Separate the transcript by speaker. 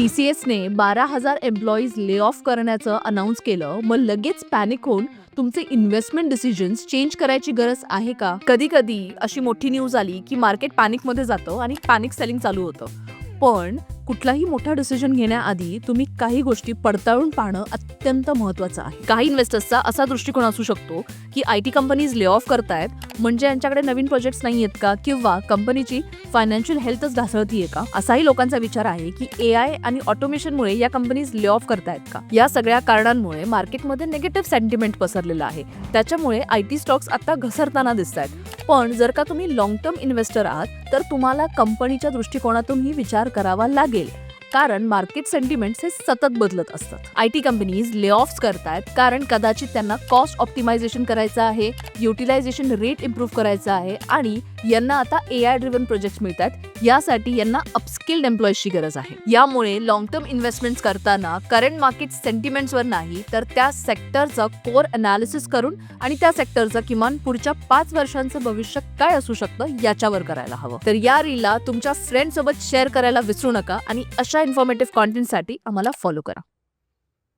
Speaker 1: TCSने 12,000 employees lay off करण्याचं announce केलं. मग लगेच पॅनिक होऊन तुमचे इन्व्हेस्टमेंट डिसिजन्स चेंज करायची गरज आहे का? कधी कधी अशी मोठी न्यूज आली की मार्केट पॅनिकमध्ये जातं आणि पॅनिक सेलिंग चालू होतं. पण कुठलाही मोठा डिसिजन घेण्याआधी तुम्ही काही गोष्टी पडताळून पाहणं अत्यंत महत्त्वाचं आहे. काही इन्व्हेस्टर्सचा असा दृष्टिकोन असू शकतो की IT कंपनीज ले ऑफ करतायत म्हणजे यांच्याकडे नवीन प्रोजेक्ट्स नाही आहेत का, किंवा कंपनीची फायनान्शियल हेल्थच ढासळतीये का. असाही लोकांचा विचार आहे की AI आणि ऑटोमेशनमुळे या कंपनीज ले ऑफ करतायत का. या सगळ्या कारणांमुळे मार्केटमध्ये निगेटिव्ह सेंटिमेंट पसरलेला आहे. त्याच्यामुळे IT स्टॉक्स आता घसरताना दिसत आहेत. पण जर का तुम्ही लॉंग टर्म इन्व्हेस्टर आहात तर तुम्हाला कंपनीच्या दृष्टिकोनातूनही विचार करावा लागेल, कारण मार्केट सेंटिमेंट्स हे सतत बदलत असतात. IT कंपनीज ले ऑफ्स करतायत कारण कदाचित त्यांना कॉस्ट ऑप्टिमायझेशन करायचं आहे, युटिलायझेशन रेट इम्प्रूव्ह करायचा आहे आणि यांना आता AI ड्रिव्हन प्रोजेक्ट्स मिळतात. यासाठी यांना अपस्किल्ड एम्प्लॉईजची गरज आहे. यामुळे लॉंग टर्म इन्व्हेस्टमेंट्स करताना करंट मार्केट सेंटिमेंट्सवर नाही तर त्या सेक्टरचं कोर अनालिसिस करून आणि त्या सेक्टरचं किमान पुढच्या 5 वर्षांचं भविष्य काय असू शकतं याच्यावर करायला हवं. तर या रीलला तुमच्या फ्रेंड सोबत शेअर करायला विसरू नका आणि अशा इन्फॉर्मेटिव्ह कॉन्टेंटसाठी आम्हाला फॉलो करा.